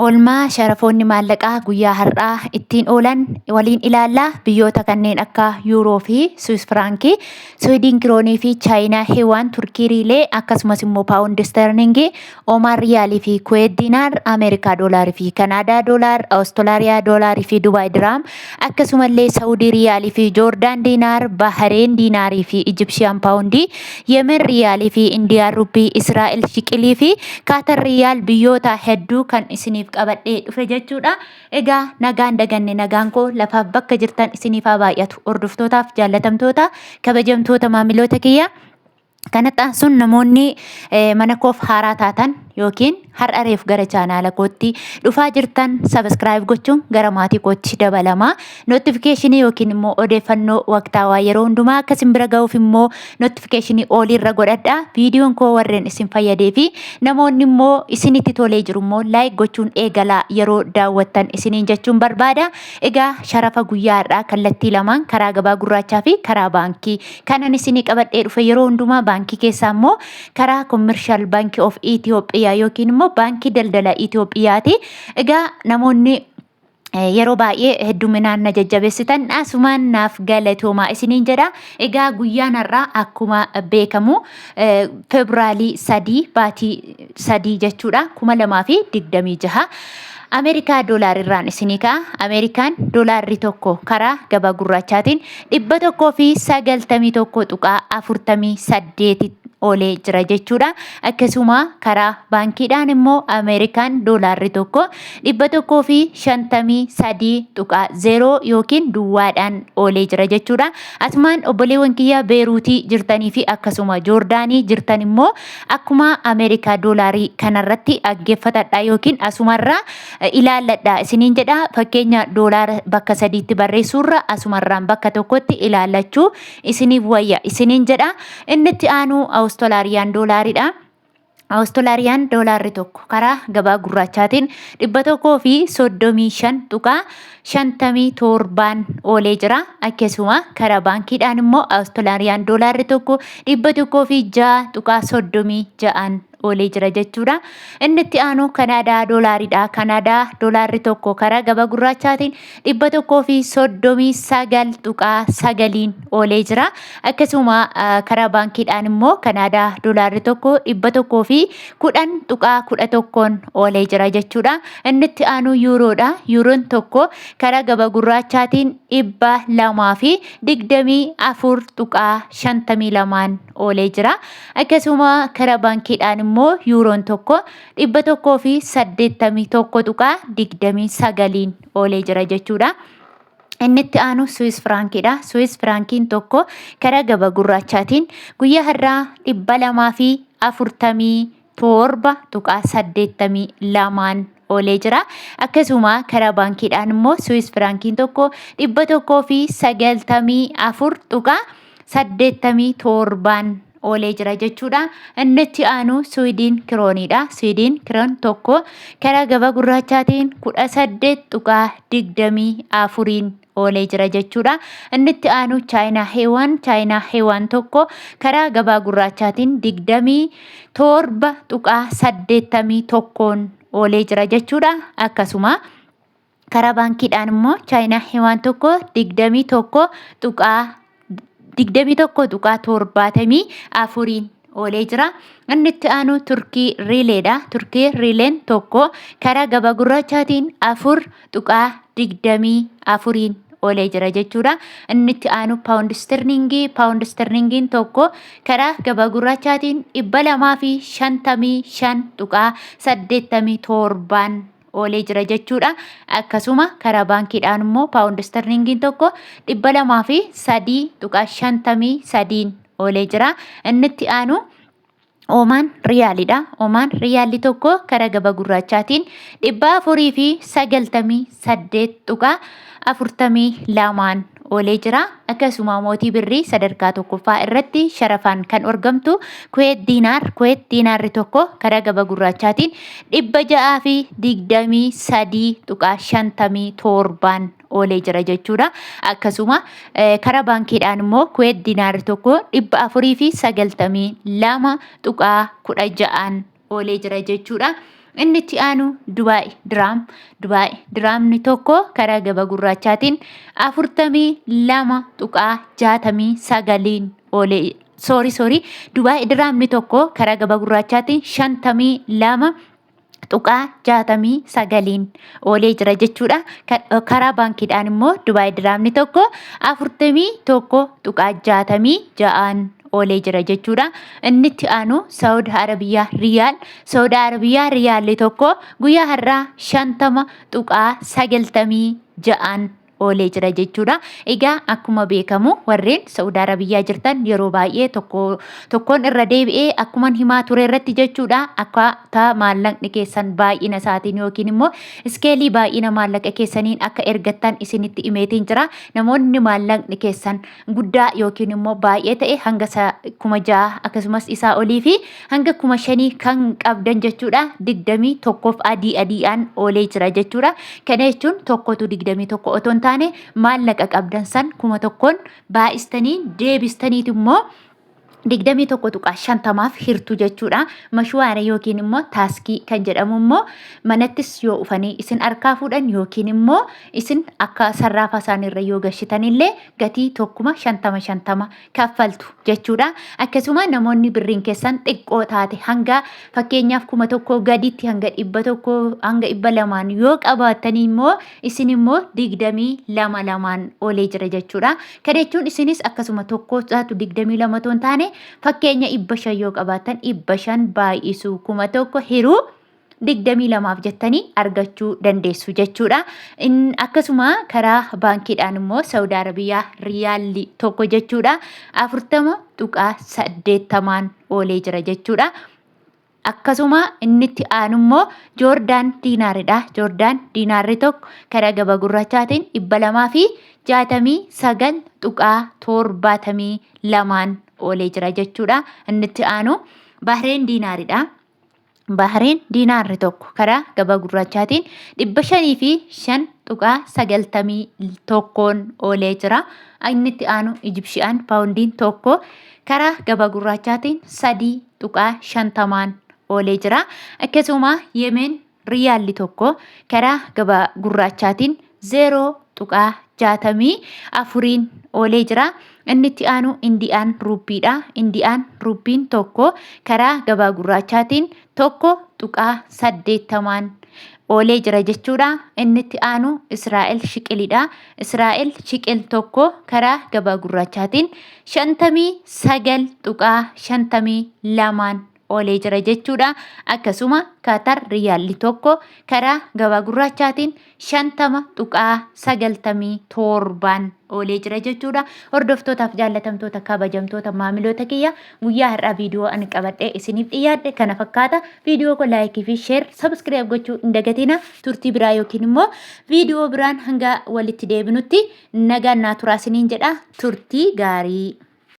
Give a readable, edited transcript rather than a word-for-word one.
Oolmaa sharafoonni maallaqaa guyyaa har'aa ittiin oolan waliin ilaallaa biyyoota kanneen akka Yuuroo fi Swiss Firankii, Swiidin Kiroonii fi Chaayinaa Heewaan, Turkii Riilee akkasumas immoo Paawundi Sterlingii, Oomaan Riyaalii fi Kuweet Diinaar, Ameerikaa Doolaarii fi Kanaadaa Doolaar, Awustiraaliyaa Doolaarii fi Dubaay Diraam akkasumallee Saawudii Riyaalii fi Joordaan Diinaar, Bahareen Diinaarii fi Ijipshiyaan Paawundii, Yemen Riyaalii fi Indiyaan Ruppii, Israa'el Shiqilii fi Kaatar Riyaal biyyoota hedduu kan isiniif qabadhee dhufe jechuudha. Egaa nagaan daganne nagaan koo lafaaf bakka jirtan isiniif haa baay'atu. Hordoftootaaf jaallatamtoota kabajamtoota maamiloota kiyya. Kanatti sun namoonni mana koof haaraa taatan yookiin har'a reef gara chaanaala kootti dhufaa jirtan sabiskiraayib gochuun gara maatii kootti dabalama. Notifikashinii yookiin immoo odeeffannoo waqtaawaa yeroo hundumaa akka isin bira ga'uuf immoo notifikashinii oliirra godhadha. Viidiyoon koo warreen isin fayyadee fi namoonni immoo isinitti tolee jiru immoo laayik gochuun eegalaa yeroo daawwattan isiniin jechuun barbaada. Egaa sharafa guyyaa har'aa kallattii lamaan karaa gabaa gurraachaa fi karaa baankii kanan isinii qabadhee dhufe yeroo hundumaa baankii keessaa immoo karaa Commercial Bank of Ethiopia yookiin immoo baankii daldala Itoophiyaati. Egaa namoonni yeroo baay'ee hedduminaan na jajjabeessitan asumaan naaf galatoomaa isiniin jedha. Egaa guyyaan har'aa akkuma beekamu Febraarii 3 baatii 3 jechuudha 2026. Ameerikaa doolaarirraan isinii ka'a. Ameerikaan doolaarri tokko karaa gabaa gurraachaatiin 191.48 oolee jira jechuudha. Akkasuma karaa baankiidhaan immoo Ameerikaan doolaarri tokko 153.0 yookiin duwwaadhaan oolee jira jechuudha. Asumaan obboleewwan kiyya Beeruutii jirtanii fi akkasuma Joordaanii jirtan immoo akkuma Ameerikaa doolaarii kanarratti dhaggeeffadhaa yookiin asumarraa ilaalladhaa isiniin jedha. Fakkeenya doolaara bakka sadiitti barreessuurra asumarraan bakka tokkotti ilaallachuu isiniif wayya isiniin jedha. Inni itti aanu Awustiraaliyaa doolaariidha. Awustiraaliyaa doolaarri tokko karaa gabaa gurraachaatiin 135.57 oolee jira. Akkasuma karaa baankiidhaan immoo Awustiraaliyaa doolaarri tokko 106.36 oolee jira jechuudha. Inni itti aanu Kanaadaa doolaariidha. Kanaadaa doolaarri tokko karaa gabaa gurraachaatiin 139.9 oolee jira. Akkasuma karaa baankiidhaan immoo Kanaadaa doolaarri tokko 110.11 oolee jira jechuudha. Inni itti aanu Yuuroodha. Yuuroon tokko karaa gabaa gurraachaatiin 224.52 oolee jira. Akkasuma karaa baankiidhaan immoo Yuuroon tokko 181.29 oolee jira jechuudha. Inni itti aanu Swiss Frankiidha. Swiss Frankiin tokko karaa gabaa gurraachaatiin guyyaa har'aa 247.82 oolee jira. Akkasuma karaa baankiidhaan immoo Swiss Frankiin tokko 194.87 oolee jira jechuudha. Inni itti aanu Swiidin Kirooniidha. Swiidin Kiroon tokko karaa gabaa gurraachaatiin 18.24 oolee jira jechuudha. Inni itti aanu Chaayinaa Heewaan. Chaayinaa Heewaan tokko karaa gabaa gurraachaatiin 27.81 oolee jira jechuudha. Akkasuma karaa baankiidhaan immoo Chaayinaa Heewaan tokko 21.74 oolee jira. Inni itti aanu Turkii Riileedha. Turkii Riileen tokko karaa gabaa gurraachaatiin 4.24 oolee jira jechuudha. Inni itti aanu Paawundi Sterlingii. Paawundi Sterlingiin tokko karaa gabaa gurraachaatiin 255.87 oolee jira jechuudha. Akkasuma karaa baankiidhaan immoo Paawundi Sterlingiin tokko 203.53 oolee jira. Inni itti aanu Oomaan Riyaaliidha. Oomaan Riyaalli tokko karaa gabaa gurraachaatiin 448.42 oolee jira. Akkasuma mootii birrii sadarkaa tokkoffaa irratti sharafaan kan argamtu Kuweet Diinaar. Kuweet Diinaarri tokko karaa gabaa gurraachaatiin 623.57 oolee jira jechuudha. Akkasuma karaa baankiidhaan immoo Kuweet Diinaarri tokko 492.16 oolee jira jechuudha. Inni itti aanu Dubaay diraamni tokko karaa gabaa gurraachaatiin 42.69 oolee Dubaay diraamni tokko karaa gabaa gurraachaatiin 52.69 oolee jira jechuudha. Karaa baankiidhaan immoo Dubaay diraamni tokko 41.66 oolee jira jechuudha. Inni itti aanu Saudi Arabiyaa riyaalli tokko guyyaa har'aa 50.96 oolee jira jechuudha. Egaa akkuma beekamu warreen Saudi Arabiyaa jirtan yeroo baay'ee tokkoon irra deebi'ee akkuman himaa ture irratti jechuudha. Akkaataa maallaqni keessan baay'ina isaatiin yookiin immoo iskeelii baay'ina maallaqa keessaniin akka ergattan isinitti himeetiin jira. Namoonni maallaqni keessan guddaa yookiin immoo baay'ee ta'e hanga 6,000 akkasumas isaa olii fi hanga 5,000 kan qabdan jechuudha. 21 adiidhaan oolee jira jechuudha. Kana jechuun tokkotu 21 otoo hin taane maallaqa qabdan san 1,000 baay'istanii deebistaniit immoo 21.50 hirtu jechuudha. Mashwaara yookiin immoo taaskii kan jedhamu immoo manattis yoo dhufanii isin harkaa fuudhan yookiin immoo isin akka sarraafa isaaniirra yoo gashitanillee gatii 1,50 kaffaltu jechuudha. Akkasuma namoonni birriin keessan xiqqoo taate hanga fakkeenyaaf 1,000 gaditti hanga 100 hanga 200 yoo qabaatanii immoo isin immoo 22 oolee jira jechuudha. Kana jechuun isinis akkasuma tokko taatu 22 toon taane fakkeenya 500 yoo qabaatan 500 baay'isuu 1,000 hiruu 22 jettanii argachuu dandeessu jechuudha. Akkasuma karaa baankiidhaan immoo Saudi Arabiyaa riyaalli tokko jechuudha 40.80 oolee jira jechuudha. Akkasuma inni itti aanu immoo Joordaan diinaaridha. Joordaan diinaarri tokko karaa gabaa gurraachaatiin 269.72 oolee jira jechuudha. Inni itti aanu Bahreen diinaaridha. Bahreen diinaarri tokko karaa gabaa gurraachaatiin 505.91 oolee jira. Inni itti aanu Ijipshiyaan paawundiin tokko karaa gabaa gurraachaatiin 3.50 oolee jira. Akkasuma Yemen riyaalli tokko karaa gabaa gurraachaatiin 0.64 oolee jira. Inni itti aanu Indiyaan ruuppiidha. Indiyaan ruuppiin tokko karaa gabaa gurraachaatiin 1.80 oolee jira jechuudha. Inni itti aanu Israa'el shiqilidha. Israa'el shiqil tokko karaa gabaa gurraachaatiin 59.52 oolee jira jechuudha. Akkasuma Qatar riyaalli tokko karaa gabaa gurraachaatiin 50.97 oolee jira jechuudha. Hordoftootaaf jaallatamtoota kabajamtoota maamiloota kiyya guyyaa har'aa viidiyoo ani qabadhee isiniif dhiyaadhe kana fakkaata. Viidiyoo ko laayikii fi sheer sabskiraayib gochuu hin dagatina. Turtii biraa yookiin immoo viidiyoo biraan hanga walitti deebinutti nagaan naa turaa isiniin jedha. Turtii gaarii.